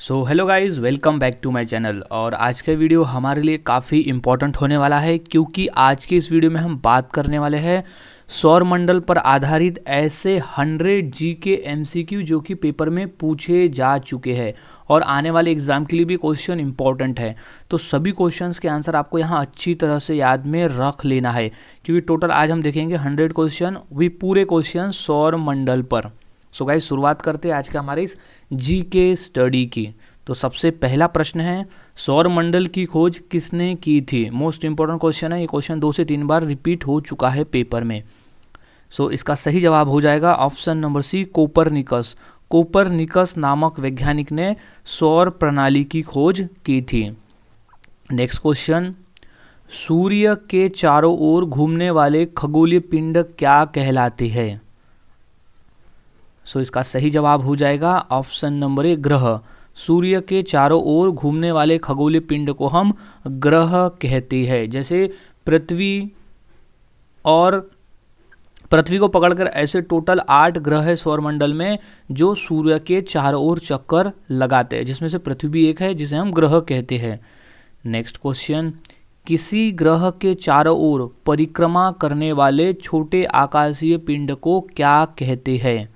So hello guys, welcome back to my channel. और आज का वीडियो हमारे लिए काफ़ी इम्पोर्टेंट होने वाला है, क्योंकि आज के इस वीडियो में हम बात करने वाले हैं सौरमंडल पर आधारित ऐसे 100 जीके एमसीक्यू जो कि पेपर में पूछे जा चुके हैं और आने वाले एग्जाम के लिए भी क्वेश्चन इंपॉर्टेंट है। तो सभी क्वेश्चंस के आंसर आपको यहाँ अच्छी तरह से याद में रख लेना है, क्योंकि टोटल आज हम देखेंगे 100 क्वेश्चन, भी पूरे क्वेश्चन सौरमंडल पर। सो गाइस, शुरुआत करते हैं आज का हमारे इस जीके स्टडी की। तो सबसे पहला प्रश्न है, सौरमंडल की खोज किसने की थी? मोस्ट इंपॉर्टेंट क्वेश्चन है, ये क्वेश्चन 2 से 3 बार रिपीट हो चुका है पेपर में। सो इसका सही जवाब हो जाएगा option number C, Copernicus. Copernicus नामक वैज्ञानिक ने सौर प्रणाली की खोज की थी। नेक्स्ट क्वेश्चन, सूर्य के चारों ओर घूमने वाले खगोलीय पिंड क्या कहलाते हैं? सो इसका सही जवाब हो जाएगा ऑप्शन नंबर ए, ग्रह। सूर्य के चारों ओर घूमने वाले खगोलीय पिंड को हम ग्रह कहते हैं। जैसे पृथ्वी को पकड़कर ऐसे टोटल 8 ग्रह है सौरमंडल में जो सूर्य के चारों ओर चक्कर लगाते हैं, जिसमें से पृथ्वी भी एक है जिसे हम ग्रह कहते हैं। नेक्स्ट क्वेश्चन, किसी ग्रह के चारों ओर परिक्रमा करने वाले छोटे आकाशीय पिंड को क्या कहते हैं?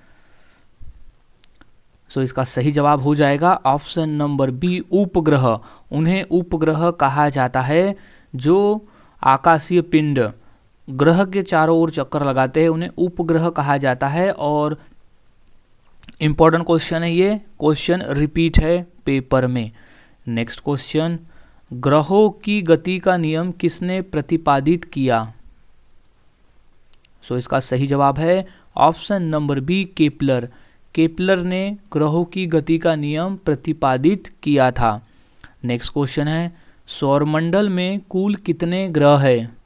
सो इसका सही जवाब हो जाएगा ऑप्शन नंबर बी, उपग्रह। उन्हें उपग्रह कहा जाता है। जो आकाशीय पिंड ग्रह के चारों ओर चक्कर लगाते हैं उन्हें उपग्रह कहा जाता है। और इंपॉर्टेंट क्वेश्चन है, ये क्वेश्चन रिपीट है पेपर में। नेक्स्ट क्वेश्चन, ग्रहों की गति का नियम किसने प्रतिपादित किया? सो इसका सही जवाब है option number B, Kepler. Kepler ने ग्रहों की गति का नियम प्रतिपादित किया था। नेक्स्ट क्वेश्चन है, सौरमंडल में कुल कितने ग्रह हैं?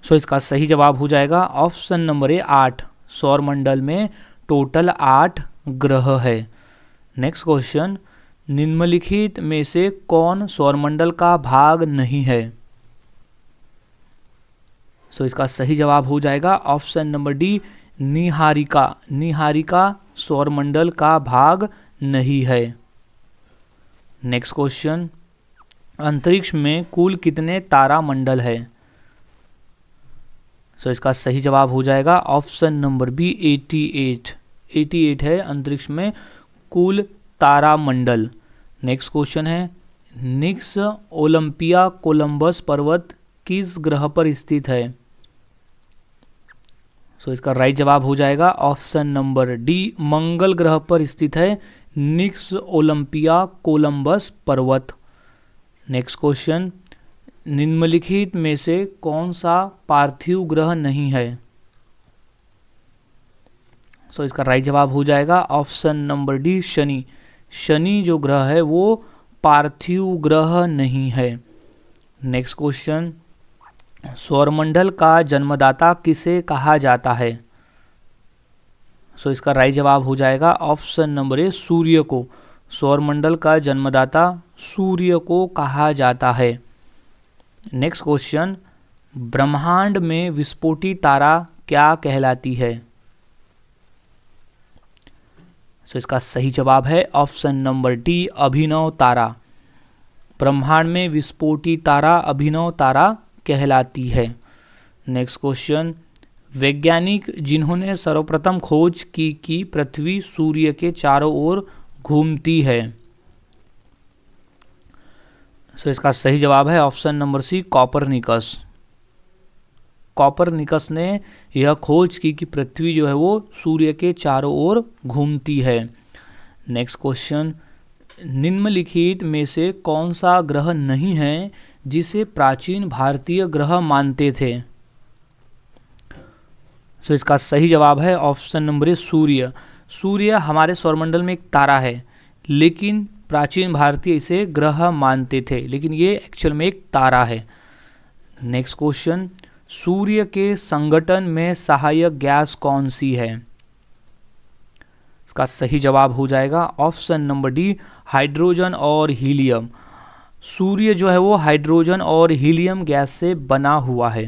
सो इसका सही जवाब हो जाएगा ऑप्शन नंबर ए, 8। सौरमंडल में टोटल 8 ग्रह है। नेक्स्ट क्वेश्चन, निम्नलिखित में से कौन सौरमंडल का भाग नहीं है? सो इसका सही जवाब हो जाएगा ऑप्शन नंबर डी, निहारिका। निहारिका सौरमंडल का भाग नहीं है। नेक्स्ट क्वेश्चन, अंतरिक्ष में कुल कितने तारामंडल है? सो इसका सही जवाब हो जाएगा ऑप्शन नंबर बी, 88। 88 है अंतरिक्ष में कुल तारामंडल। नेक्स्ट क्वेश्चन है, निक्स ओलंपिया कोलंबस पर्वत किस ग्रह पर स्थित है? सो इसका राइट जवाब हो जाएगा ऑप्शन नंबर डी, मंगल ग्रह पर स्थित है निक्स ओलंपिया कोलंबस पर्वत। नेक्स्ट क्वेश्चन, निम्नलिखित में से कौन सा पार्थिव ग्रह नहीं है? सो इसका राइट जवाब हो जाएगा option number D, Shani. Shani जो ग्रह है वो पार्थिव ग्रह नहीं है। नेक्स्ट क्वेश्चन, सौरमंडल का जन्मदाता किसे कहा जाता है? सो इसका राइट जवाब हो जाएगा ऑप्शन नंबर ए, सूर्य को। सौरमंडल का जन्मदाता सूर्य को कहा जाता है। नेक्स्ट क्वेश्चन, ब्रह्मांड में विस्फोटी तारा क्या कहलाती है? सो इसका सही जवाब है ऑप्शन नंबर डी, अभिनव तारा। ब्रह्मांड में विस्फोटी तारा अभिनव तारा कहलाती है। नेक्स्ट क्वेश्चन, वैज्ञानिक जिन्होंने सर्वप्रथम खोज की कि पृथ्वी सूर्य के चारों ओर घूमती है? सो इसका सही जवाब है option number C, Copernicus. Copernicus ने यह खोज की कि पृथ्वी जो है वो सूर्य के चारों ओर घूमती है। नेक्स्ट क्वेश्चन, निम्नलिखित में से कौन सा ग्रह नहीं है जिसे प्राचीन भारतीय ग्रह मानते थे? सो इसका सही जवाब है ऑप्शन नंबर ए, सूर्य। सूर्य हमारे सौरमंडल में एक तारा है, लेकिन प्राचीन भारतीय इसे ग्रह मानते थे, लेकिन ये एक्चुअल में एक तारा है। नेक्स्ट क्वेश्चन, सूर्य के संगठन में सहायक गैस कौन सी है? इसका सही जवाब हो जाएगा ऑप्शन नंबर डी, हाइड्रोजन और हीलियम। सूर्य जो है वो हाइड्रोजन और हीलियम गैस से बना हुआ है।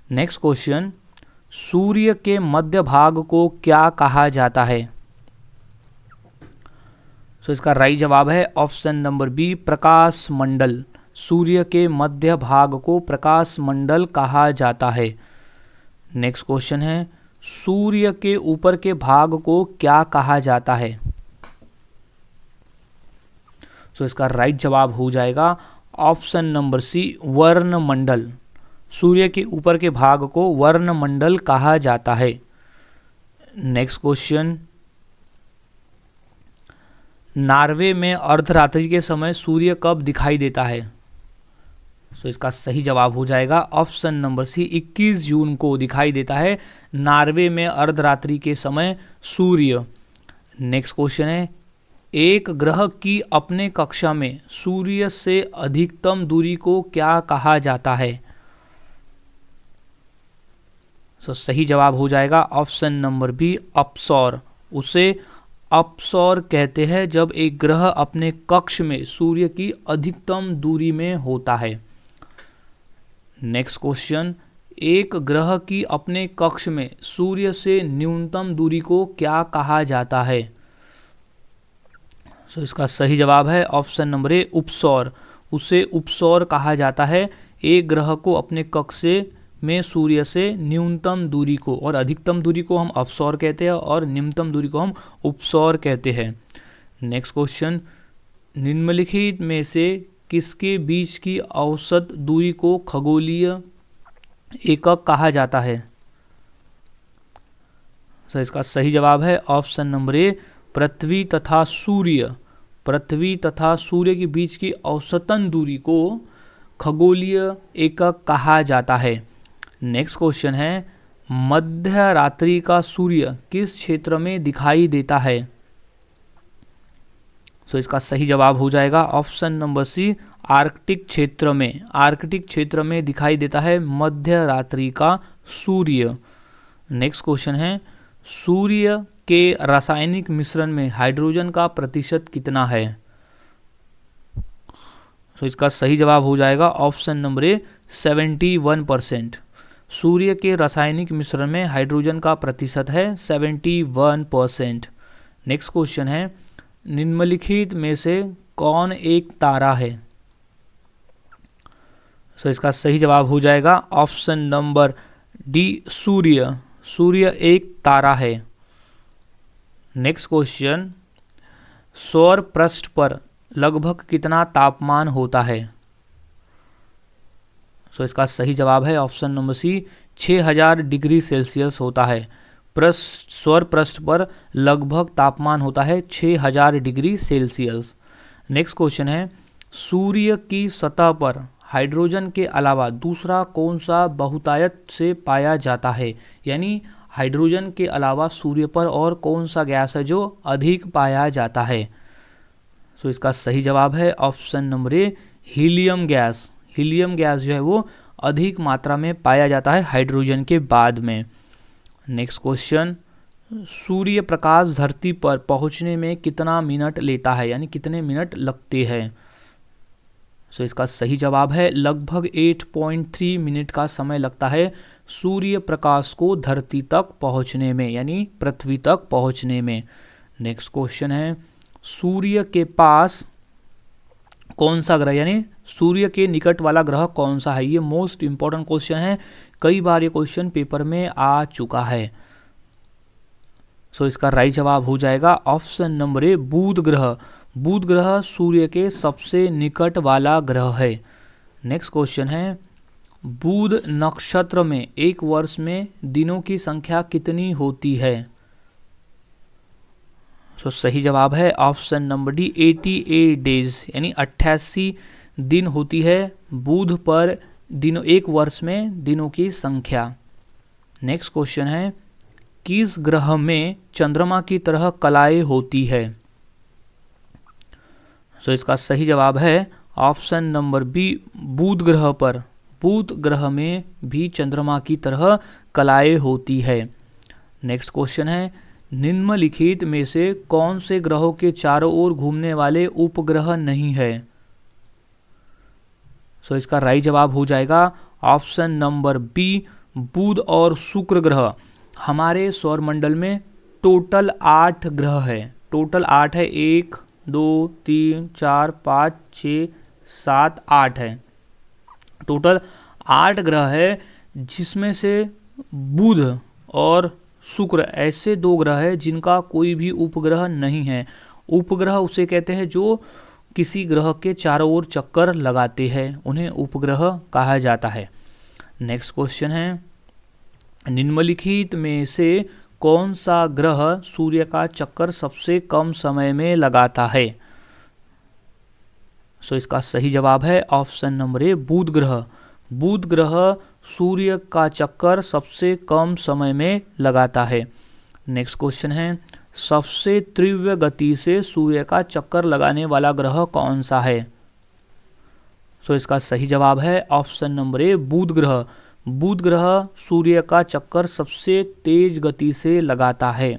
नेक्स्ट क्वेश्चन, सूर्य के मध्य भाग को क्या कहा जाता है? सो इसका राइट जवाब है ऑप्शन नंबर बी, प्रकाश मंडल। सूर्य के मध्य भाग को प्रकाश मंडल कहा जाता है। नेक्स्ट क्वेश्चन है, सूर्य के ऊपर के भाग को क्या कहा जाता है? सो इसका राइट जवाब हो जाएगा ऑप्शन नंबर सी, वर्णमंडल। सूर्य के ऊपर के भाग को वर्णमंडल कहा जाता है। नेक्स्ट क्वेश्चन, नॉर्वे में अर्धरात्रि के समय सूर्य कब दिखाई देता है? सो इसका सही जवाब हो जाएगा ऑप्शन नंबर सी, 21 जून को दिखाई देता है नॉर्वे में अर्धरात्रि के समय सूर्य। नेक्स्ट क्वेश्चन है, एक ग्रह की अपने कक्षा में सूर्य से अधिकतम दूरी को क्या कहा जाता है? सो सही जवाब हो जाएगा ऑप्शन नंबर बी, अपसौर। उसे अपसौर कहते हैं जब एक ग्रह अपने कक्ष में सूर्य की अधिकतम दूरी में होता है। नेक्स्ट क्वेश्चन, एक ग्रह की अपने कक्ष में सूर्य से न्यूनतम दूरी को क्या कहा जाता है? सो इसका सही जवाब है ऑप्शन नंबर ए, उपसौर। उसे उपसौर कहा जाता है एक ग्रह को अपने कक्ष में सूर्य से न्यूनतम दूरी को, और अधिकतम दूरी को हम अपसौर कहते हैं और निम्नतम दूरी को हम उपसौर कहते हैं। नेक्स्ट क्वेश्चन, निम्नलिखित में से किसके बीच की औसत दूरी को खगोलीय एकक कहा जाता है? तो इसका सही जवाब है ऑप्शन नंबर ए, पृथ्वी तथा सूर्य। पृथ्वी तथा सूर्य के बीच की औसतन दूरी को खगोलीय एकक कहा जाता है। नेक्स्ट क्वेश्चन है, मध्य रात्रि का सूर्य किस क्षेत्र में दिखाई देता है? सो इसका सही जवाब हो जाएगा ऑप्शन नंबर सी, आर्कटिक क्षेत्र में। आर्कटिक क्षेत्र में दिखाई देता है मध्य रात्रि का सूर्य। नेक्स्ट क्वेश्चन है, सूर्य के रासायनिक मिश्रण में हाइड्रोजन का प्रतिशत कितना है? सो इसका सही जवाब हो जाएगा ऑप्शन नंबर ए, 71%। सूर्य के रासायनिक मिश्रण में हाइड्रोजन का प्रतिशत है 71%। नेक्स्ट क्वेश्चन है, निम्नलिखित में से कौन एक तारा है? सो इसका सही जवाब हो जाएगा ऑप्शन नंबर डी, सूर्य। सूर्य एक तारा है। नेक्स्ट क्वेश्चन, सौर पृष्ठ पर लगभग कितना तापमान होता है? सो इसका सही जवाब है option number C, 6000 degree Celsius होता है। सौर पृष्ठ पर लगभग तापमान होता है 6000 डिग्री सेल्सियस। नेक्स्ट क्वेश्चन है, सूर्य की सतह पर हाइड्रोजन के अलावा दूसरा कौन सा बहुतायत से पाया जाता है? यानी हाइड्रोजन के अलावा सूर्य पर और कौन सा गैस है जो अधिक पाया जाता है? सो इसका सही जवाब है ऑप्शन नंबर ए, हीलियम गैस। हीलियम गैस जो है वो अधिक मात्रा में पाया जाता है हाइड्रोजन के बाद में। नेक्स्ट क्वेश्चन, सूर्य प्रकाश धरती पर पहुंचने में कितना मिनट लेता है, यानी कितने मिनट लगते हैं? सो इसका सही जवाब है लगभग 8.3 मिनट का समय लगता है सूर्य प्रकाश को धरती तक पहुंचने में, यानी पृथ्वी तक पहुंचने में। नेक्स्ट क्वेश्चन है, सूर्य के पास कौन सा ग्रह, यानी सूर्य के निकट वाला ग्रह कौन सा है? ये मोस्ट इंपॉर्टेंट क्वेश्चन है, कई बार ये क्वेश्चन पेपर में आ चुका है। सो इसका राइट जवाब हो जाएगा ऑप्शन नंबर ए, बुध ग्रह। बुध ग्रह सूर्य के सबसे निकट वाला ग्रह है। नेक्स्ट क्वेश्चन है, बुध नक्षत्र में एक वर्ष में दिनों की संख्या कितनी होती है? सो सही जवाब है ऑप्शन नंबर डी, 88 डेज, यानी 88 दिन होती है बुध पर दिनों, एक वर्ष में दिनों की संख्या। नेक्स्ट क्वेश्चन है, किस ग्रह में चंद्रमा की तरह कलाएं होती है? सो इसका सही जवाब है ऑप्शन नंबर बी, बुध ग्रह पर। बुध ग्रह में भी चंद्रमा की तरह कलाएं होती है। नेक्स्ट क्वेश्चन है, निम्नलिखित में से कौन से ग्रहों के चारों ओर घूमने वाले उपग्रह नहीं है? सो इसका राइट जवाब हो जाएगा ऑप्शन नंबर बी, बुध और शुक्र ग्रह। हमारे सौर मंडल में टोटल 8 ग्रह है। टोटल 8 है, 1 2 3 4 5 6 7 8 है। टोटल 8 ग्रह है, जिसमें से बुध और शुक्र ऐसे 2 ग्रह है जिनका कोई भी उपग्रह नहीं है। उपग्रह उसे कहते हैं जो किसी ग्रह के चारों ओर चक्कर लगाते हैं, उन्हें उपग्रह कहा जाता है। नेक्स्ट क्वेश्चन है, निम्नलिखित में से कौन सा ग्रह सूर्य का चक्कर सबसे कम समय में लगाता है? इसका सही जवाब है ऑप्शन नंबर ए, बुध ग्रह। बुध ग्रह सूर्य का चक्कर सबसे कम समय में लगाता है। नेक्स्ट क्वेश्चन है, सबसे तीव्र गति से सूर्य का चक्कर लगाने वाला ग्रह कौन सा है? इसका सही जवाब है ऑप्शन नंबर ए, बुध ग्रह। बुध ग्रह सूर्य का चक्कर सबसे तेज गति से लगाता है।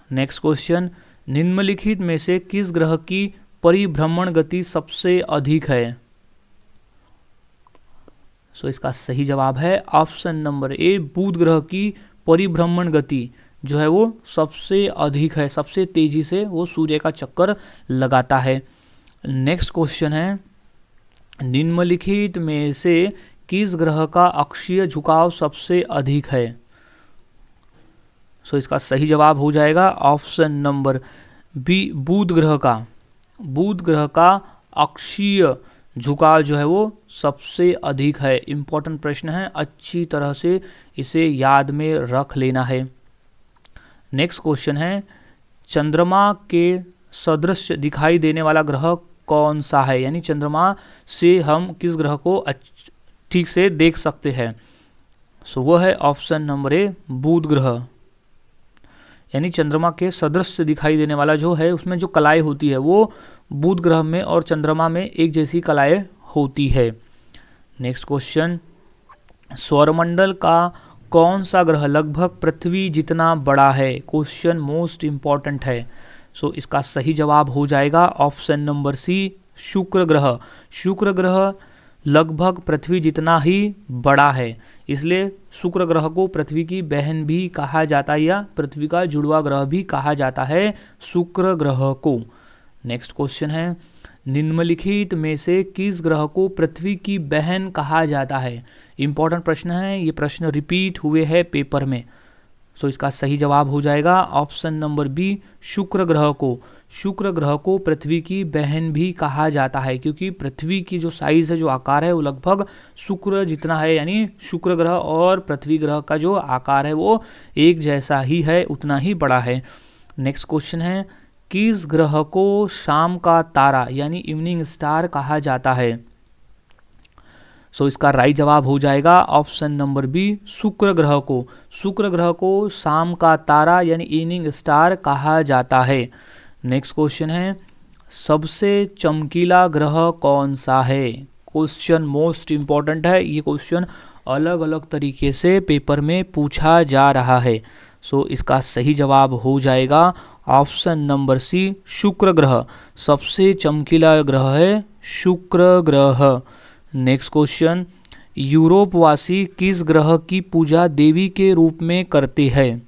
नेक्स्ट क्वेश्चन, निम्नलिखित में से किस ग्रह की परिभ्रमण गति सबसे अधिक है? इसका सही जवाब है ऑप्शन नंबर ए, बुध ग्रह की परिभ्रमण गति जो है वो सबसे अधिक है, सबसे तेजी से वो सूर्य का चक्कर लगाता है। नेक्स्ट क्वेश्चन है, निम्नलिखित में से किस ग्रह का अक्षीय झुकाव सबसे अधिक है? इसका सही जवाब हो जाएगा ऑप्शन नंबर बी, बुध ग्रह का। बुध ग्रह का अक्षीय झुकाव जो है वो सबसे अधिक है। इंपॉर्टेंट प्रश्न है, अच्छी तरह से इसे याद में रख लेना है। नेक्स्ट क्वेश्चन है, चंद्रमा के सदृश दिखाई देने वाला ग्रह कौन सा है? यानी चंद्रमा से हम किस ग्रह को ठीक से देख सकते हैं? वो है ऑप्शन नंबर ए, बुध ग्रह। यानी चंद्रमा के सदृश दिखाई देने वाला जो है, उसमें जो कलाएं होती है वो बुध ग्रह में और चंद्रमा में एक जैसी कलाएं होती है। नेक्स्ट क्वेश्चन, सौरमंडल का कौन सा ग्रह लगभग पृथ्वी जितना बड़ा है? क्वेश्चन मोस्ट इंपॉर्टेंट है। इसका सही जवाब हो जाएगा ऑप्शन नंबर सी, शुक्र ग्रह। शुक्र ग्रह लगभग पृथ्वी जितना ही बड़ा है, इसलिए शुक्र ग्रह को पृथ्वी की बहन भी कहा जाता है या पृथ्वी का जुड़वा ग्रह भी कहा जाता है शुक्र ग्रह को। नेक्स्ट क्वेश्चन है, निम्नलिखित में से किस ग्रह को पृथ्वी की बहन कहा जाता है? इंपॉर्टेंट प्रश्न है, ये प्रश्न रिपीट हुए हैं पेपर में। इसका सही जवाब हो जाएगा ऑप्शन नंबर बी, शुक्र ग्रह को। शुक्र ग्रह को पृथ्वी की बहन भी कहा जाता है, क्योंकि पृथ्वी की जो साइज है, जो आकार है, वो लगभग शुक्र जितना है। यानी शुक्र ग्रह और पृथ्वी ग्रह का जो आकार है वो एक जैसा ही है, उतना ही बड़ा है। नेक्स्ट क्वेश्चन है, किस ग्रह को शाम का तारा यानी इवनिंग स्टार कहा जाता है? इसका राइट जवाब हो जाएगा ऑप्शन नंबर बी, शुक्र ग्रह को। शुक्र ग्रह को शाम का तारा यानी इवनिंग स्टार कहा जाता है। नेक्स्ट क्वेश्चन है, सबसे चमकीला ग्रह कौन सा है? क्वेश्चन मोस्ट इंपॉर्टेंट है, ये क्वेश्चन अलग अलग तरीके से पेपर में पूछा जा रहा है। इसका सही जवाब हो जाएगा ऑप्शन नंबर सी, शुक्र ग्रह। सबसे चमकीला ग्रह है शुक्र ग्रह। नेक्स्ट क्वेश्चन, यूरोपवासी किस ग्रह की पूजा देवी के रूप में करते हैं?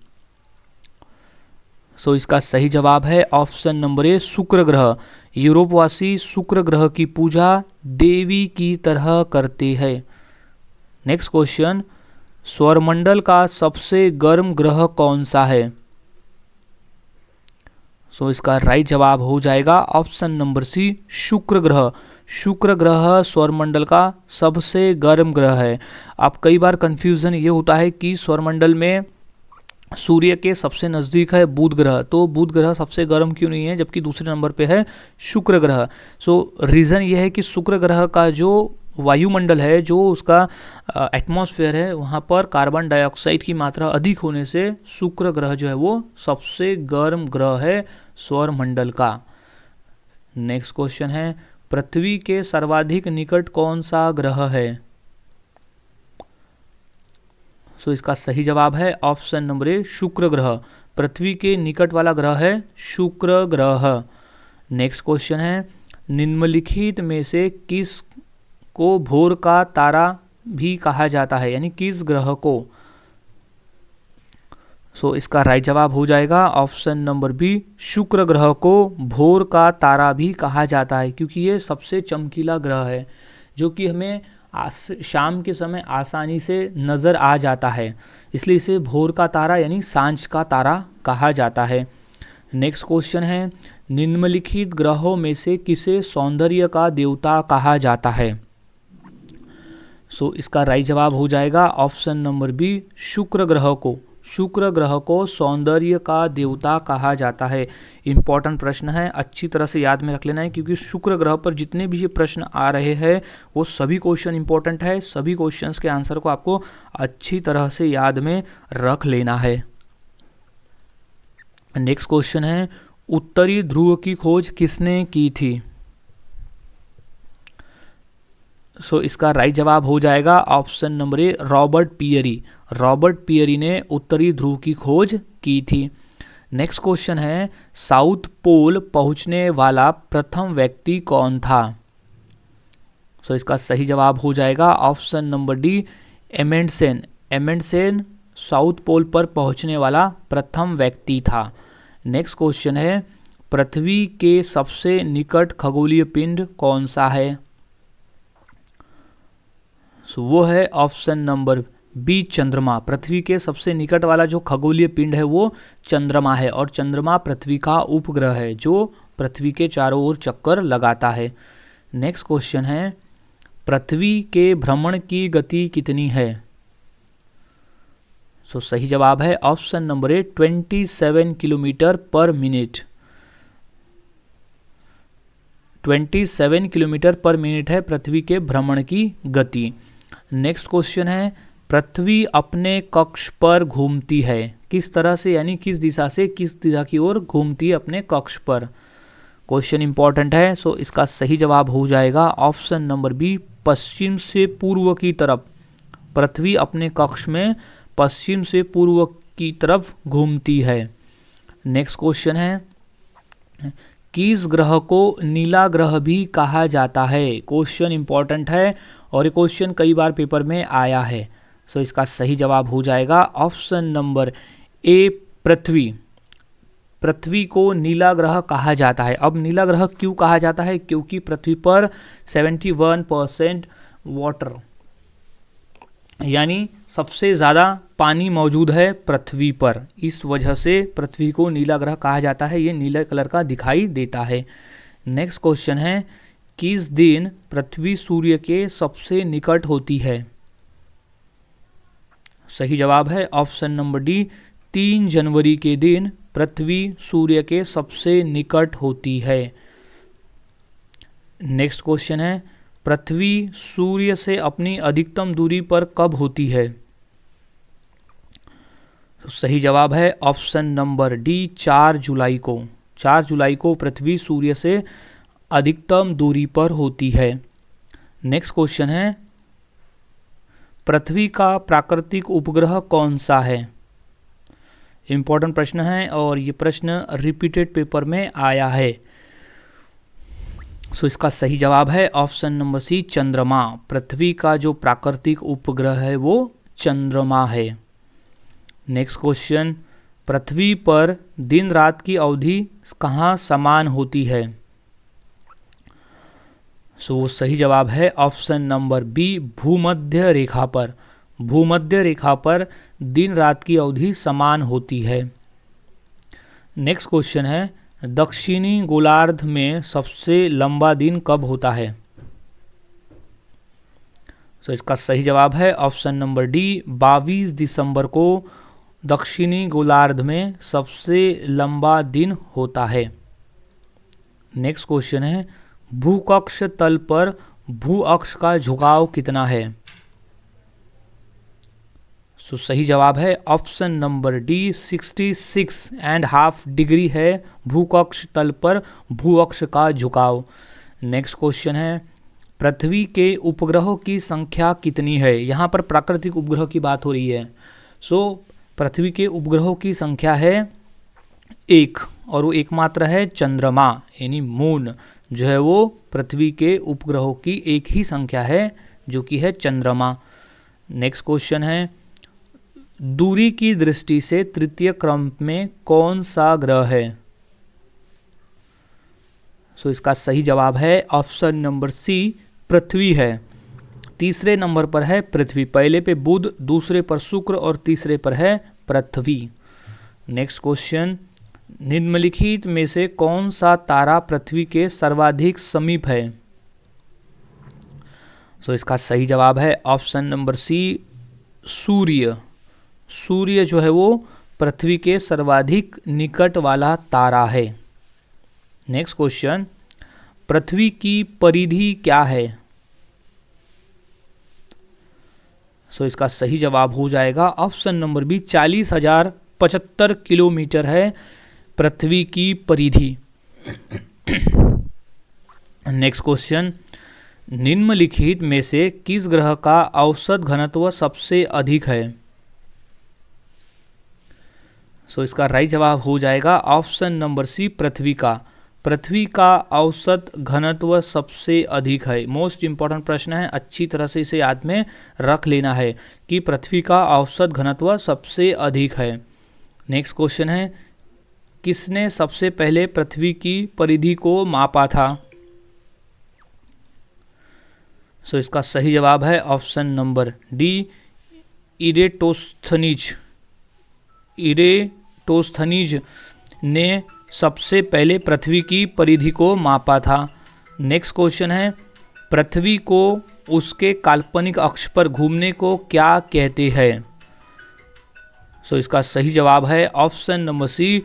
इसका सही जवाब है ऑप्शन नंबर ए, शुक्र ग्रह। यूरोपवासी शुक्र ग्रह की पूजा देवी की तरह करते हैं। नेक्स्ट क्वेश्चन, सौरमंडल का सबसे गर्म ग्रह कौन सा है? इसका राइट जवाब हो जाएगा ऑप्शन नंबर सी, शुक्र ग्रह। शुक्र ग्रह सौरमंडल का सबसे गर्म ग्रह है। अब कई बार कंफ्यूजन ये होता है कि सौरमंडल में सूर्य के सबसे नज़दीक है बुध ग्रह, तो बुध ग्रह सबसे गर्म क्यों नहीं है जबकि दूसरे नंबर पे है शुक्र ग्रह? रीज़न ये है कि शुक्र ग्रह का जो वायुमंडल है, जो उसका एटमॉस्फेयर है, वहाँ पर कार्बन डाइऑक्साइड की मात्रा अधिक होने से शुक्र ग्रह जो है वो सबसे गर्म ग्रह है सौरमंडल का। नेक्स्ट क्वेश्चन है, पृथ्वी के सर्वाधिक निकट कौन सा ग्रह है? इसका सही जवाब है ऑप्शन नंबर ए, शुक्र ग्रह। पृथ्वी के निकट वाला ग्रह है शुक्र ग्रह। नेक्स्ट क्वेश्चन है, निम्नलिखित में से किस को भोर का तारा भी कहा जाता है? यानी किस ग्रह को? सो इसका राइट जवाब हो जाएगा ऑप्शन नंबर बी, शुक्र ग्रह को भोर का तारा भी कहा जाता है, क्योंकि ये सबसे चमकीला ग्रह है जो कि हमें शाम के समय आसानी से नज़र आ जाता है, इसलिए इसे भोर का तारा यानी सांझ का तारा कहा जाता है। नेक्स्ट क्वेश्चन है, निम्नलिखित ग्रहों में से किसे सौंदर्य का देवता कहा जाता है? सो इसका राइट जवाब हो जाएगा ऑप्शन नंबर बी, शुक्र ग्रह को सौंदर्य का देवता कहा जाता है। इंपॉर्टेंट प्रश्न है, अच्छी तरह से याद में रख लेना है, क्योंकि शुक्र ग्रह पर जितने भी ये प्रश्न आ रहे हैं वो सभी क्वेश्चन इंपॉर्टेंट है। सभी क्वेश्चंस के आंसर को आपको अच्छी तरह से याद में रख लेना है। नेक्स्ट क्वेश्चन है, उत्तरी ध्रुव की खोज किसने की थी? सो इसका राइट जवाब हो जाएगा option number A, Robert Peary ने उत्तरी ध्रुव की खोज की थी। नेक्स्ट क्वेश्चन है, साउथ पोल पहुंचने वाला प्रथम व्यक्ति कौन था? सो इसका सही जवाब हो जाएगा option number D, Amundsen South Pole पर पहुंचने वाला प्रथम व्यक्ति था। नेक्स्ट क्वेश्चन है, पृथ्वी के सबसे निकट खगोलीय पिंड कौन सा है? सो वो है ऑप्शन नंबर बी, चंद्रमा। पृथ्वी के सबसे निकट वाला जो खगोलीय पिंड है वो चंद्रमा है, और चंद्रमा पृथ्वी का उपग्रह है जो पृथ्वी के चारों ओर चक्कर लगाता है। नेक्स्ट क्वेश्चन है, पृथ्वी के भ्रमण की गति कितनी है? सो सही जवाब है ऑप्शन नंबर ए, 27 किलोमीटर पर मिनट। 27 किलोमीटर पर मिनट है पृथ्वी के भ्रमण की गति। नेक्स्ट क्वेश्चन है, पृथ्वी अपने कक्ष पर घूमती है किस तरह से, यानी किस दिशा से किस दिशा की ओर घूमती है अपने कक्ष पर? क्वेश्चन इंपॉर्टेंट है, सो इसका सही जवाब हो जाएगा ऑप्शन नंबर बी, पश्चिम से पूर्व की तरफ। पृथ्वी अपने कक्ष में पश्चिम से पूर्व की तरफ घूमती है। नेक्स्ट क्वेश्चन है, किस ग्रह को नीला ग्रह भी कहा जाता है? क्वेश्चन इंपॉर्टेंट है और ये क्वेश्चन कई बार पेपर में आया है। सो इसका सही जवाब हो जाएगा ऑप्शन नंबर ए, पृथ्वी को नीला ग्रह कहा जाता है। अब नीला ग्रह क्यों कहा जाता है? क्योंकि पृथ्वी पर 71% वाटर यानी सबसे ज़्यादा पानी मौजूद है पृथ्वी पर, इस वजह से पृथ्वी को नीला ग्रह कहा जाता है, ये नीले कलर का दिखाई देता है। नेक्स्ट क्वेश्चन है, किस दिन पृथ्वी सूर्य के सबसे निकट होती है? सही जवाब है ऑप्शन नंबर डी, 3 जनवरी के दिन पृथ्वी सूर्य के सबसे निकट होती है। नेक्स्ट क्वेश्चन है, पृथ्वी सूर्य से अपनी अधिकतम दूरी पर कब होती है? तो सही जवाब है ऑप्शन नंबर डी, 4 जुलाई को। 4 जुलाई को पृथ्वी सूर्य से अधिकतम दूरी पर होती है। नेक्स्ट क्वेश्चन है, पृथ्वी का प्राकृतिक उपग्रह कौन सा है? इंपॉर्टेंट प्रश्न है और ये प्रश्न रिपीटेड पेपर में आया है। सो इसका सही जवाब है ऑप्शन नंबर सी, चंद्रमा। पृथ्वी का जो प्राकृतिक उपग्रह है वो चंद्रमा है। नेक्स्ट क्वेश्चन, पृथ्वी पर दिन रात की अवधि कहाँ समान होती है? सो सही जवाब है ऑप्शन नंबर बी, भूमध्य रेखा पर। भूमध्य रेखा पर दिन रात की अवधि समान होती है। नेक्स्ट क्वेश्चन है, दक्षिणी गोलार्ध में सबसे लंबा दिन कब होता है? सो इसका सही जवाब है ऑप्शन नंबर डी, 22 दिसंबर को दक्षिणी गोलार्ध में सबसे लंबा दिन होता है। नेक्स्ट क्वेश्चन है, भूकक्ष तल पर भू अक्ष का झुकाव कितना है? सो सही जवाब है ऑप्शन नंबर डी, 66.5 डिग्री है भूकक्ष तल पर भू अक्ष का झुकाव। नेक्स्ट क्वेश्चन है, पृथ्वी के उपग्रहों की संख्या कितनी है? यहाँ पर प्राकृतिक उपग्रह की बात हो रही है। सो पृथ्वी के उपग्रहों की संख्या है 1, और वो एकमात्र है चंद्रमा यानी मून जो है वो पृथ्वी के उपग्रहों की एक ही संख्या है जो कि है चंद्रमा। नेक्स्ट क्वेश्चन है, दूरी की दृष्टि से तृतीय क्रम में कौन सा ग्रह है? सो इसका सही जवाब है ऑप्शन नंबर सी, पृथ्वी है। तीसरे नंबर पर है पृथ्वी, पहले पे बुध, दूसरे पर शुक्र और तीसरे पर है पृथ्वी। नेक्स्ट क्वेश्चन, निम्नलिखित में से कौन सा तारा पृथ्वी के सर्वाधिक समीप है? सो इसका सही जवाब है ऑप्शन नंबर सी, सूर्य। सूर्य जो है वो पृथ्वी के सर्वाधिक निकट वाला तारा है। नेक्स्ट क्वेश्चन, पृथ्वी की परिधि क्या है? सो इसका सही जवाब हो जाएगा ऑप्शन नंबर बी, 40,075 किलोमीटर है पृथ्वी की परिधि। नेक्स्ट क्वेश्चन, निम्नलिखित में से किस ग्रह का औसत घनत्व सबसे अधिक है? सो इसका राइट जवाब हो जाएगा ऑप्शन नंबर सी, पृथ्वी का। पृथ्वी का औसत घनत्व सबसे अधिक है। मोस्ट इंपॉर्टेंट प्रश्न है, अच्छी तरह से इसे याद में रख लेना है कि पृथ्वी का औसत घनत्व सबसे अधिक है। नेक्स्ट क्वेश्चन है, किसने सबसे पहले पृथ्वी की परिधि को मापा था? सो इसका सही जवाब है option number D, Eratosthenes. Eratosthenes ने सबसे पहले पृथ्वी की परिधि को मापा था। नेक्स्ट क्वेश्चन है, पृथ्वी को उसके काल्पनिक अक्ष पर घूमने को क्या कहते हैं? सो इसका सही जवाब है ऑप्शन नंबर सी,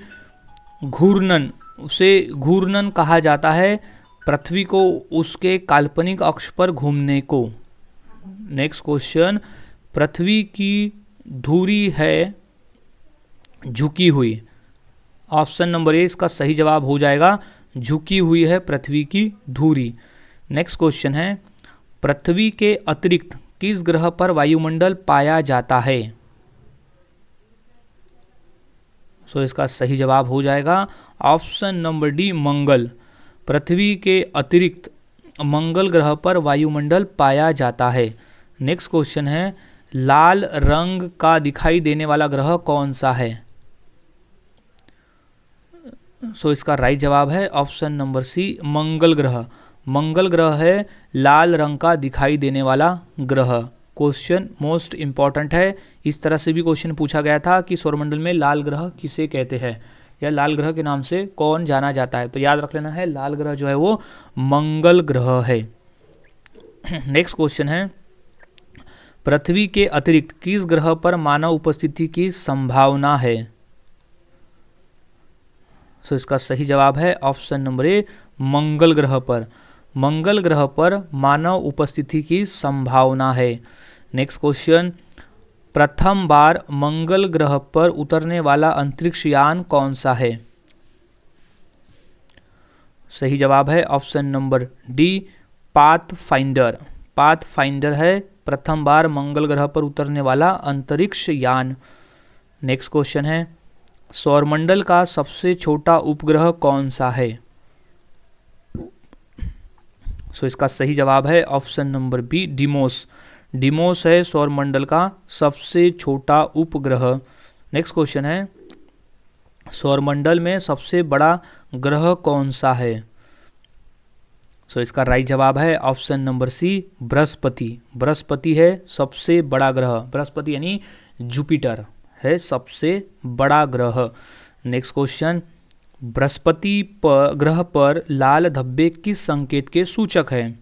घूर्णन। उसे घूर्णन कहा जाता है, पृथ्वी को उसके काल्पनिक अक्ष पर घूमने को। नेक्स्ट क्वेश्चन, पृथ्वी की धुरी है झुकी हुई। ऑप्शन नंबर ए इसका सही जवाब हो जाएगा, झुकी हुई है पृथ्वी की धुरी। नेक्स्ट क्वेश्चन है, पृथ्वी के अतिरिक्त किस ग्रह पर वायुमंडल पाया जाता है? सो इसका सही जवाब हो जाएगा ऑप्शन नंबर डी, मंगल। पृथ्वी के अतिरिक्त मंगल ग्रह पर वायुमंडल पाया जाता है। नेक्स्ट क्वेश्चन है, लाल रंग का दिखाई देने वाला ग्रह कौन सा है? सो इसका राइट जवाब है ऑप्शन नंबर सी, मंगल ग्रह। मंगल ग्रह है लाल रंग का दिखाई देने वाला ग्रह। क्वेश्चन मोस्ट इंपॉर्टेंट है, इस तरह से भी क्वेश्चन पूछा गया था कि सौरमंडल में लाल ग्रह किसे कहते हैं या लाल ग्रह के नाम से कौन जाना जाता है? तो याद रख लेना है, लाल ग्रह जो है वो मंगल ग्रह है। नेक्स्ट क्वेश्चन है, पृथ्वी के अतिरिक्त किस ग्रह पर मानव उपस्थिति की संभावना है? सो इसका सही जवाब है ऑप्शन नंबर ए, मंगल ग्रह पर। मंगल ग्रह पर मानव उपस्थिति की संभावना है। नेक्स्ट क्वेश्चन, प्रथम बार मंगल ग्रह पर उतरने वाला अंतरिक्ष यान कौन सा है? सही जवाब है option number D, pathfinder. Pathfinder है प्रथम बार मंगल ग्रह पर उतरने वाला अंतरिक्ष यान। नेक्स्ट क्वेश्चन है, सौरमंडल का सबसे छोटा उपग्रह कौन सा है? सो इसका सही जवाब है option number B, Deimos. Deimos है सौरमंडल का सबसे छोटा उपग्रह। नेक्स्ट क्वेश्चन है, सौरमंडल में सबसे बड़ा ग्रह कौन सा है? सो इसका राइट जवाब है option number C, Brihaspati. Brihaspati है सबसे बड़ा ग्रह। बृहस्पति यानी जुपिटर है सबसे बड़ा ग्रह। नेक्स्ट क्वेश्चन, बृहस्पति ग्रह पर लाल धब्बे किस संकेत के सूचक है?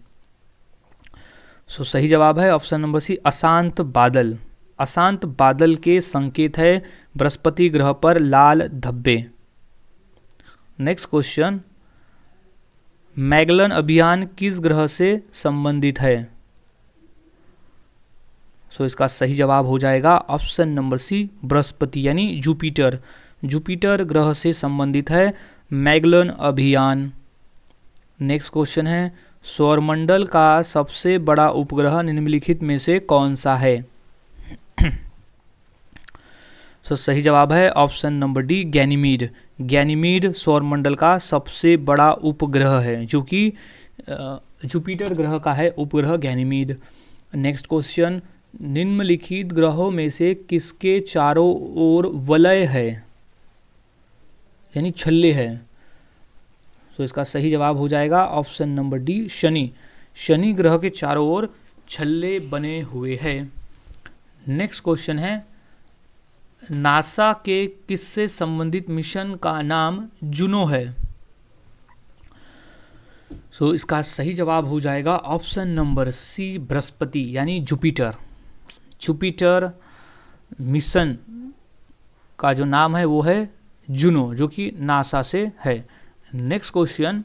सो सही जवाब है ऑप्शन नंबर सी, अशांत बादल। अशांत बादल के संकेत है बृहस्पति ग्रह पर लाल धब्बे। नेक्स्ट क्वेश्चन, मैगलन अभियान किस ग्रह से संबंधित है? सो इसका सही जवाब हो जाएगा ऑप्शन नंबर सी, बृहस्पति यानी जुपिटर। जुपिटर ग्रह से संबंधित है मैगलन अभियान। नेक्स्ट क्वेश्चन है, सौरमंडल का सबसे बड़ा उपग्रह निम्नलिखित में से कौन सा है? सो सही जवाब है option number D, Ganymede. Ganymede सौरमंडल का सबसे बड़ा उपग्रह है, जो कि जुपिटर ग्रह का है उपग्रह गैनीमीड। नेक्स्ट क्वेश्चन, निम्नलिखित ग्रहों में से किसके चारों ओर वलय है, यानी छल्ले है। तो इसका सही जवाब हो जाएगा option number D, Shani. Shani ग्रह के चारों ओर छल्ले बने हुए हैं। नेक्स्ट क्वेश्चन है, नासा के किससे संबंधित मिशन का नाम जुनो है। सो इसका सही जवाब हो जाएगा ऑप्शन नंबर सी, बृहस्पति यानी जुपिटर। जुपिटर मिशन का जो नाम है वो है जुनो, जो कि नासा से है। नेक्स्ट क्वेश्चन,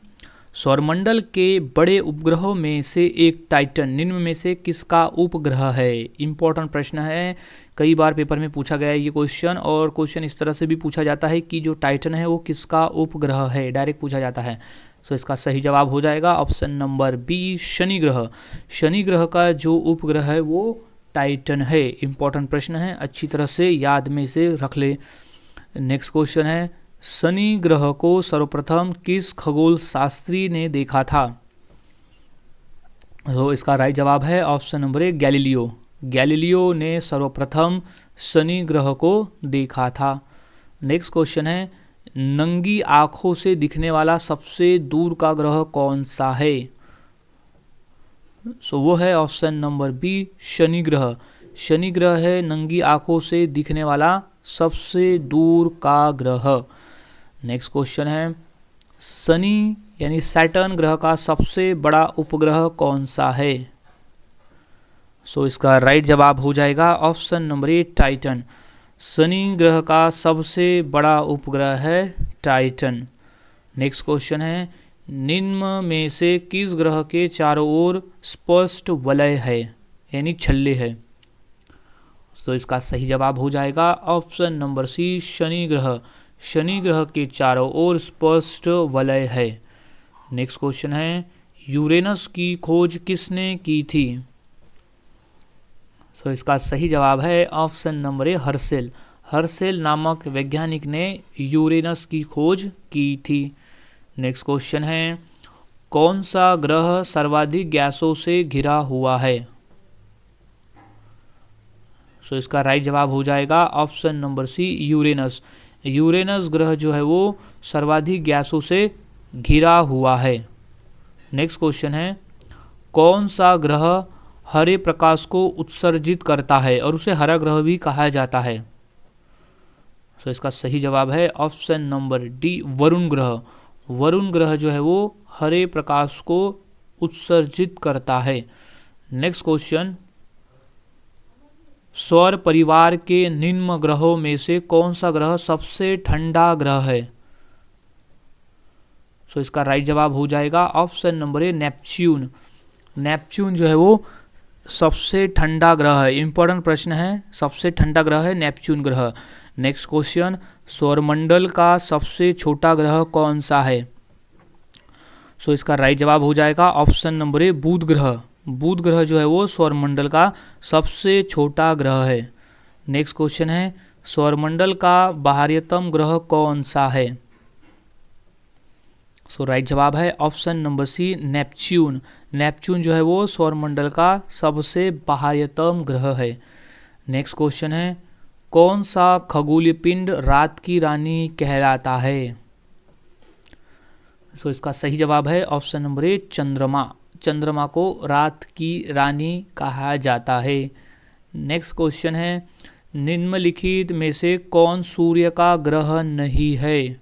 सौरमंडल के बड़े उपग्रहों में से एक टाइटन निम्न में से किसका उपग्रह है। इंपॉर्टेंट प्रश्न है, कई बार पेपर में पूछा गया है ये क्वेश्चन, और क्वेश्चन इस तरह से भी पूछा जाता है कि जो टाइटन है वो किसका उपग्रह है, डायरेक्ट पूछा जाता है। सो इसका सही जवाब हो जाएगा ऑप्शन नंबर बी, शनि ग्रह। शनि ग्रह का जो उपग्रह है वो टाइटन है। इंपॉर्टेंट प्रश्न है, अच्छी तरह से याद में से रख ले। नेक्स्ट क्वेश्चन है, शनि ग्रह को सर्वप्रथम किस खगोल शास्त्री ने देखा था। तो इसका राइट जवाब है ऑप्शन नंबर ए, गैलीलियो। गैलीलियो ने सर्वप्रथम शनि ग्रह को देखा था। नेक्स्ट क्वेश्चन है, नंगी आंखों से दिखने वाला सबसे दूर का ग्रह कौन सा है। सो वो है ऑप्शन नंबर बी, शनि ग्रह। शनि ग्रह है नंगी आंखों से दिखने वाला सबसे दूर का ग्रह। नेक्स्ट क्वेश्चन है, शनि यानी सैटर्न ग्रह का सबसे बड़ा उपग्रह कौन सा है। सो इसका राइट जवाब हो जाएगा ऑप्शन नंबर ए, टाइटन। शनि ग्रह का सबसे बड़ा उपग्रह है टाइटन। नेक्स्ट क्वेश्चन है, निम्न में से किस ग्रह के चारों ओर स्पष्ट वलय है, यानी छल्ले है। तो इसका सही जवाब हो जाएगा ऑप्शन नंबर सी, शनि ग्रह। शनि ग्रह के चारों ओर स्पष्ट वलय है। नेक्स्ट क्वेश्चन है, यूरेनस की खोज किसने की थी। सो इसका सही जवाब है ऑप्शन नंबर ए, हर्शेल। हर्शेल नामक वैज्ञानिक ने यूरेनस की खोज की थी। नेक्स्ट क्वेश्चन है, कौन सा ग्रह सर्वाधिक गैसों से घिरा हुआ है। सो इसका राइट जवाब हो जाएगा option number C, Uranus. Uranus ग्रह जो है वो सर्वाधिक गैसों से घिरा हुआ है। नेक्स्ट क्वेश्चन है, कौन सा ग्रह हरे प्रकाश को उत्सर्जित करता है और उसे हरा ग्रह भी कहा जाता है। सो इसका सही जवाब है ऑप्शन नंबर डी, वरुण ग्रह। वरुण ग्रह जो है वो हरे प्रकाश को उत्सर्जित करता है। नेक्स्ट क्वेश्चन, सौर परिवार के निम्न ग्रहों में से कौन सा ग्रह सबसे ठंडा ग्रह है। सो इसका राइट जवाब हो जाएगा ऑप्शन नंबर ए, नेपच्यून। नेपच्यून जो है वो सबसे ठंडा ग्रह है। इंपॉर्टेंट प्रश्न है, सबसे ठंडा ग्रह है नेपच्यून ग्रह। नेक्स्ट क्वेश्चन, सौरमंडल का सबसे छोटा ग्रह कौन सा है। सो इसका राइट जवाब हो जाएगा ऑप्शन नंबर ए, बुध ग्रह। बुध ग्रह जो है वो सौरमंडल का सबसे छोटा ग्रह है। नेक्स्ट क्वेश्चन है, सौरमंडल का बाहरीतम ग्रह कौन सा है। सो राइट जवाब है option number C, Neptune. Neptune जो है वो सौरमंडल का सबसे बाहरीतम ग्रह है। नेक्स्ट क्वेश्चन है, कौन सा खगोलीय पिंड रात की रानी कहलाता है। सो इसका सही जवाब है ऑप्शन नंबर ए, चंद्रमा। चंद्रमा को रात की रानी कहा जाता है। नेक्स्ट क्वेश्चन है, निम्नलिखित में से कौन सूर्य का ग्रह नहीं है।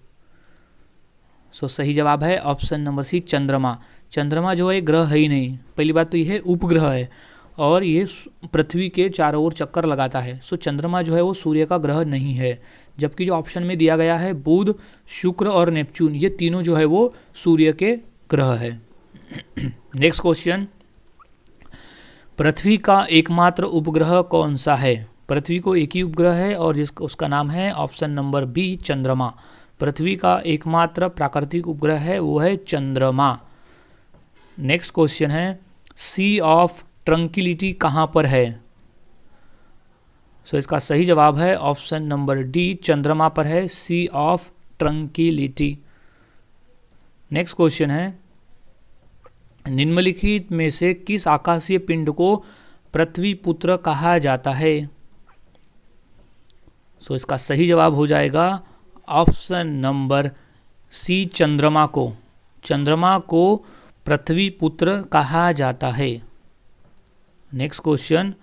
सो सही जवाब है ऑप्शन नंबर सी, चंद्रमा। चंद्रमा जो है ग्रह है ही नहीं। पहली बात तो यह है उपग्रह है और ये पृथ्वी के चारों ओर चक्कर लगाता है। सो चंद्रमा जो है वो सूर्य का ग्रह नहीं है। जबकि जो ऑप्शन में दिया गया है बुध, शुक्र और नेपच्यून, ये तीनों जो है वो सूर्य के ग्रह है। नेक्स्ट क्वेश्चन, पृथ्वी का एकमात्र उपग्रह कौन सा है। पृथ्वी को एक ही उपग्रह है और उसका नाम है ऑप्शन नंबर बी, चंद्रमा। पृथ्वी का एकमात्र प्राकृतिक उपग्रह है वो है चंद्रमा। नेक्स्ट क्वेश्चन है, सी ऑफ ट्रंक्विलिटी कहाँ पर है। सो इसका सही जवाब है ऑप्शन नंबर डी, चंद्रमा पर है, सी ऑफ ट्रंक्विलिटी। नेक्स्ट क्वेश्चन है, निम्नलिखित में से किस आकाशीय पिंड को पृथ्वी पुत्र कहा जाता है? सो इसका सही जवाब हो जाएगा ऑप्शन नंबर सी, चंद्रमा को। चंद्रमा को पृथ्वी पुत्र कहा जाता है। नेक्स्ट क्वेश्चन,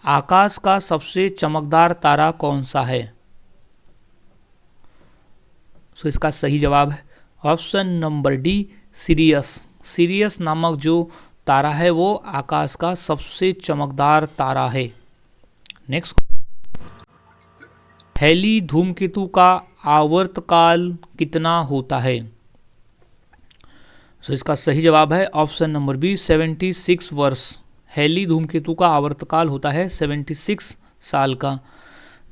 आकाश का सबसे चमकदार तारा कौन सा है? सो इसका सही जवाब है option number D, serious. Serious नामक जो तारा है वो आकाश का सबसे चमकदार तारा है। नेक्स्ट, हैली धूमकेतु का आवर्तकाल कितना होता है? सो इसका सही जवाब है ऑप्शन नंबर बी, 76 वर्ष। हैली धूमकेतु का आवर्तकाल होता है 76 साल का।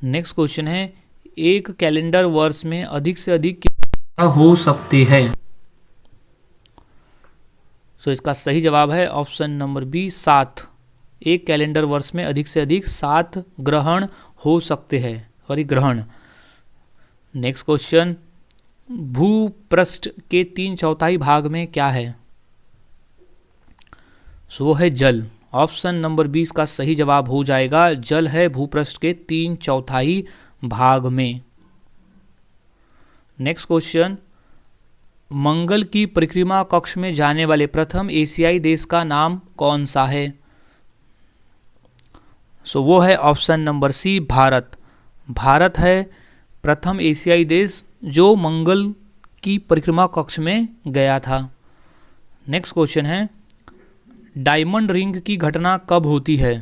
नेक्स्ट क्वेश्चन है, एक कैलेंडर वर्ष में अधिक से अधिक कितना हो सकते हैं? सो इसका सही जवाब है ऑप्शन नंबर बी, 7। एक कैलेंडर वर्ष में अधिक से अधिक 7 ग्रहण हो सकते हैं, सॉरी ग्रहण। नेक्स्ट क्वेश्चन, भूपृष्ठ के 3/4 भाग में क्या है? सो वो है जल। ऑप्शन नंबर 20 का सही जवाब हो जाएगा, जल है भूपृष्ठ के 3/4 भाग में। नेक्स्ट क्वेश्चन, मंगल की परिक्रमा कक्ष में जाने वाले प्रथम एशियाई देश का नाम कौन सा है? सो वो है option number C, Bharat. Bharat है प्रथम एशियाई देश जो मंगल की परिक्रमा कक्ष में गया था। नेक्स्ट क्वेश्चन है, डायमंड रिंग की घटना कब होती है?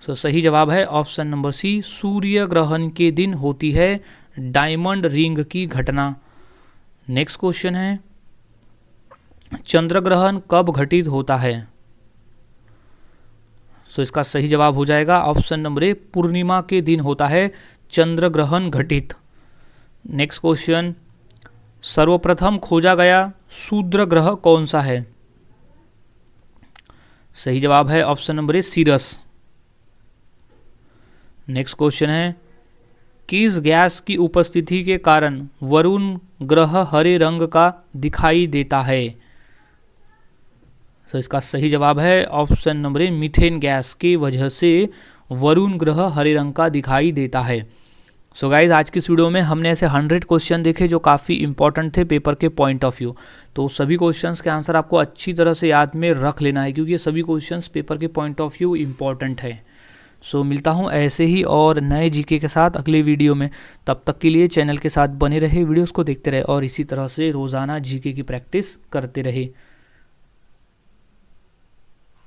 सो सही जवाब है ऑप्शन नंबर सी, सूर्य ग्रहण के दिन होती है डायमंड रिंग की घटना। नेक्स्ट क्वेश्चन है, चंद्र ग्रहण कब घटित होता है? सो इसका सही जवाब हो जाएगा ऑप्शन नंबर ए, पूर्णिमा के दिन होता है चंद्र ग्रहण घटित। नेक्स्ट क्वेश्चन, सर्वप्रथम खोजा गया शूद्र ग्रह कौन सा है? सही जवाब है option number A, cirrus. Next question है, किस गैस की उपस्थिति के कारण वरुण ग्रह हरे रंग का दिखाई देता है? सो इसका सही जवाब है ऑप्शन नंबर ए, मीथेन गैस की वजह से वरुण ग्रह हरे रंग का दिखाई देता है। सो गाइज, आज की इस वीडियो में हमने ऐसे 100 क्वेश्चन देखे जो काफ़ी इंपॉर्टेंट थे पेपर के पॉइंट ऑफ व्यू। तो सभी क्वेश्चंस के आंसर आपको अच्छी तरह से याद में रख लेना है क्योंकि ये सभी क्वेश्चंस पेपर के पॉइंट ऑफ व्यू इंपॉर्टेंट है। सो मिलता हूँ ऐसे ही और नए जीके के साथ अगले वीडियो में। तब तक के लिए चैनल के साथ बने रहे, वीडियोज़ को देखते रहे और इसी तरह से रोज़ाना जीके की प्रैक्टिस करते रहे।